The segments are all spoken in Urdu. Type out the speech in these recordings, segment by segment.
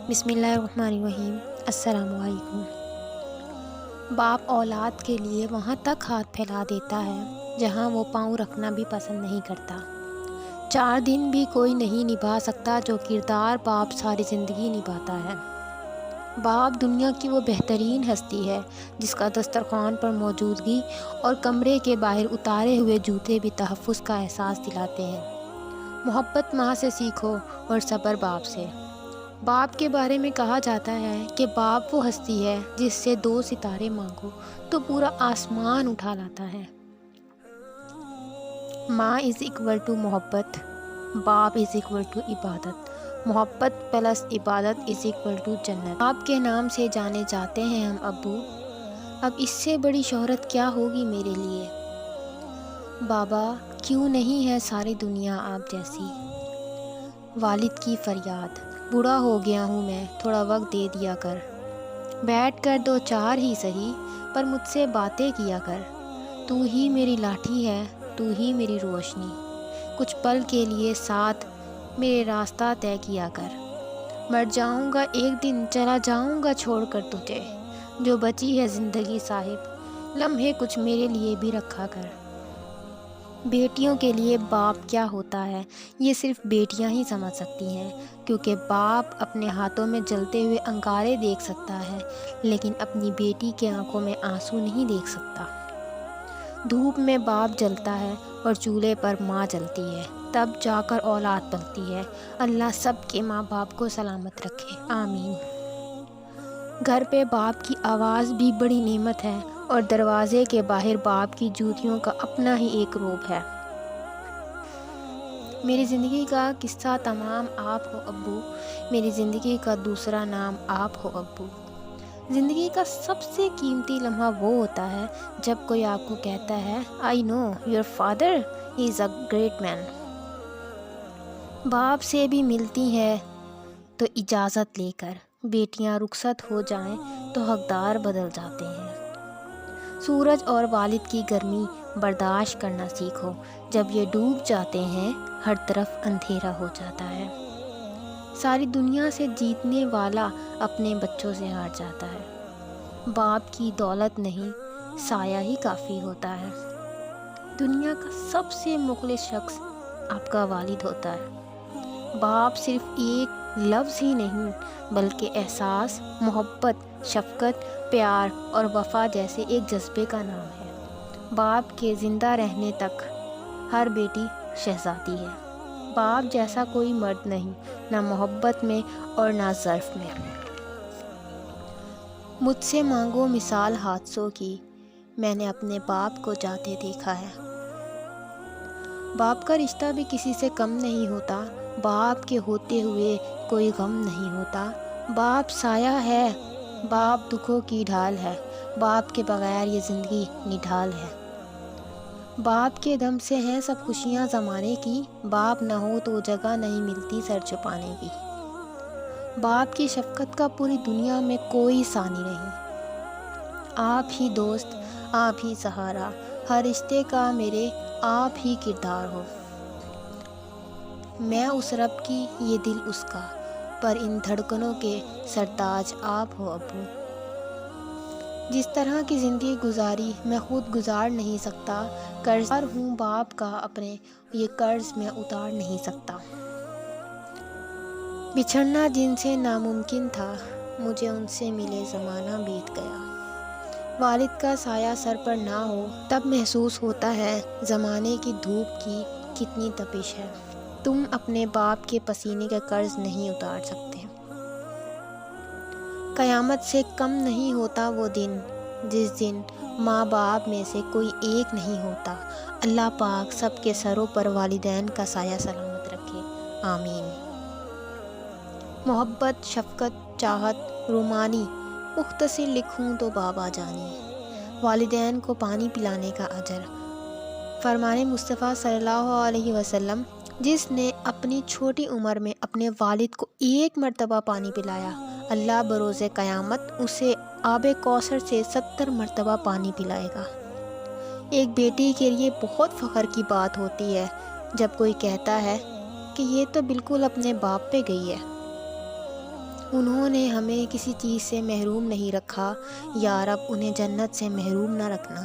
بسم اللہ الرحمن الرحیم۔ السلام علیکم۔ باپ اولاد کے لیے وہاں تک ہاتھ پھیلا دیتا ہے جہاں وہ پاؤں رکھنا بھی پسند نہیں کرتا۔ 4 دن بھی کوئی نہیں نبھا سکتا جو کردار باپ ساری زندگی نبھاتا ہے۔ باپ دنیا کی وہ بہترین ہستی ہے جس کا دسترخوان پر موجودگی اور کمرے کے باہر اتارے ہوئے جوتے بھی تحفظ کا احساس دلاتے ہیں۔ محبت ماں سے سیکھو اور صبر باپ سے۔ باپ کے بارے میں کہا جاتا ہے کہ باپ وہ ہستی ہے جس سے 2 ستارے مانگو تو پورا آسمان اٹھا لاتا ہے۔ ماں = محبت، باپ = عبادت، محبت پلس عبادت = جنت۔ باپ کے نام سے جانے جاتے ہیں ہم ابو، اب اس سے بڑی شہرت کیا ہوگی میرے لیے۔ بابا کیوں نہیں ہے ساری دنیا آپ جیسی۔ والد کی فریاد، بوڑھا ہو گیا ہوں میں، تھوڑا وقت دے دیا کر۔ بیٹھ کر 2 4 ہی سہی پر مجھ سے باتیں کیا کر۔ تو ہی میری لاٹھی ہے، تو ہی میری روشنی، کچھ پل کے لیے ساتھ میرے راستہ طے کیا کر۔ مر جاؤں گا ایک دن، چلا جاؤں گا چھوڑ کر تجھے، جو بچی ہے زندگی صاحب لمحے کچھ میرے لیے بھی رکھا کر۔ بیٹیوں کے لیے باپ کیا ہوتا ہے یہ صرف بیٹیاں ہی سمجھ سکتی ہیں، کیونکہ باپ اپنے ہاتھوں میں جلتے ہوئے انگارے دیکھ سکتا ہے لیکن اپنی بیٹی کے آنکھوں میں آنسو نہیں دیکھ سکتا۔ دھوپ میں باپ جلتا ہے اور چولہے پر ماں جلتی ہے، تب جا کر اولاد پلتی ہے۔ اللہ سب کے ماں باپ کو سلامت رکھے، آمین۔ گھر پہ باپ کی آواز بھی بڑی نعمت ہے اور دروازے کے باہر باپ کی جوتیوں کا اپنا ہی ایک روپ ہے۔ میری زندگی کا قصہ تمام آپ ہو ابو، میری زندگی کا دوسرا نام آپ ہو ابو۔ زندگی کا سب سے قیمتی لمحہ وہ ہوتا ہے جب کوئی آپ کو کہتا ہے I know your father is a great man۔ باپ سے بھی ملتی ہے تو اجازت لے کر، بیٹیاں رخصت ہو جائیں تو حقدار بدل جاتے ہیں۔ سورج اور والد کی گرمی برداشت کرنا سیکھو، جب یہ ڈوب جاتے ہیں ہر طرف اندھیرا ہو جاتا ہے۔ ساری دنیا سے جیتنے والا اپنے بچوں سے ہار جاتا ہے۔ باپ کی دولت نہیں، سایہ ہی کافی ہوتا ہے۔ دنیا کا سب سے مخلص شخص آپ کا والد ہوتا ہے۔ باپ صرف ایک لفظ ہی نہیں بلکہ احساس، محبت، شفقت، پیار اور وفا جیسے ایک جذبے کا نام ہے۔ باپ کے زندہ رہنے تک ہر بیٹی شہزادی ہے۔ باپ جیسا کوئی مرد نہیں، نہ محبت میں اور نہ ظرف میں۔ مجھ سے مانگو مثال حادثوں کی، میں نے اپنے باپ کو جاتے دیکھا ہے۔ باپ کا رشتہ بھی کسی سے کم نہیں ہوتا، باپ کے ہوتے ہوئے کوئی غم نہیں ہوتا۔ باپ سایہ ہے، باپ دکھوں کی ڈھال ہے، باپ کے بغیر یہ زندگی نڈھال ہے۔ باپ کے دم سے ہیں سب خوشیاں زمانے کی، باپ نہ ہو تو جگہ نہیں ملتی سر چھپانے کی۔ باپ کی شفقت کا پوری دنیا میں کوئی ثانی نہیں۔ آپ ہی دوست، آپ ہی سہارا، ہر رشتے کا میرے آپ ہی کردار ہو۔ میں اس رب کی، یہ دل اس کا، پر ان دھڑکنوں کے سرتاج آپ ہو ابو۔ جس طرح کی زندگی گزاری میں خود گزار نہیں سکتا، قرض دار ہوں باپ کا اپنے، یہ قرض میں اتار نہیں سکتا۔ بچھڑنا جن سے ناممکن تھا، مجھے ان سے ملے زمانہ بیت گیا۔ والد کا سایہ سر پر نہ ہو تب محسوس ہوتا ہے زمانے کی دھوپ کی کتنی تپش ہے۔ تم اپنے باپ کے پسینے کا قرض نہیں اتار سکتے۔ قیامت سے کم نہیں ہوتا وہ دن جس دن ماں باپ میں سے کوئی ایک نہیں ہوتا۔ اللہ پاک سب کے سروں پر والدین کا سایہ سلامت رکھے، آمین۔ محبت، شفقت، چاہت، رومانی مختصر لکھوں تو بابا جانی۔ والدین کو پانی پلانے کا اجر۔ فرمان مصطفیٰ صلی اللہ علیہ وسلم، جس نے اپنی چھوٹی عمر میں اپنے والد کو 1 مرتبہ پانی پلایا، اللہ بروز قیامت اسے آب کوثر سے 70 مرتبہ پانی پلائے گا۔ ایک بیٹی کے لیے بہت فخر کی بات ہوتی ہے جب کوئی کہتا ہے کہ یہ تو بالکل اپنے باپ پہ گئی ہے۔ انہوں نے ہمیں کسی چیز سے محروم نہیں رکھا، یا رب انہیں جنت سے محروم نہ رکھنا۔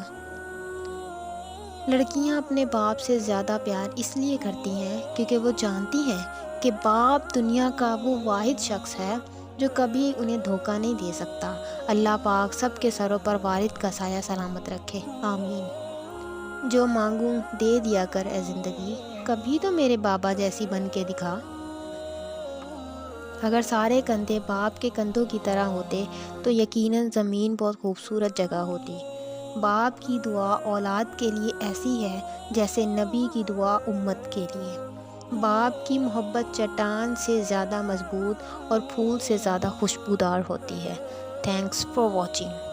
لڑکیاں اپنے باپ سے زیادہ پیار اس لیے کرتی ہیں کیونکہ وہ جانتی ہیں کہ باپ دنیا کا وہ واحد شخص ہے جو کبھی انہیں دھوکہ نہیں دے سکتا۔ اللہ پاک سب کے سروں پر والد کا سایہ سلامت رکھے، آمین۔ جو مانگوں دے دیا کر اے زندگی، کبھی تو میرے بابا جیسی بن کے دکھا۔ اگر سارے کندھے باپ کے کندھوں کی طرح ہوتے تو یقیناً زمین بہت خوبصورت جگہ ہوتی۔ باپ کی دعا اولاد کے لیے ایسی ہے جیسے نبی کی دعا امت کے لیے۔ باپ کی محبت چٹان سے زیادہ مضبوط اور پھول سے زیادہ خوشبودار ہوتی ہے۔ Thanks for watching.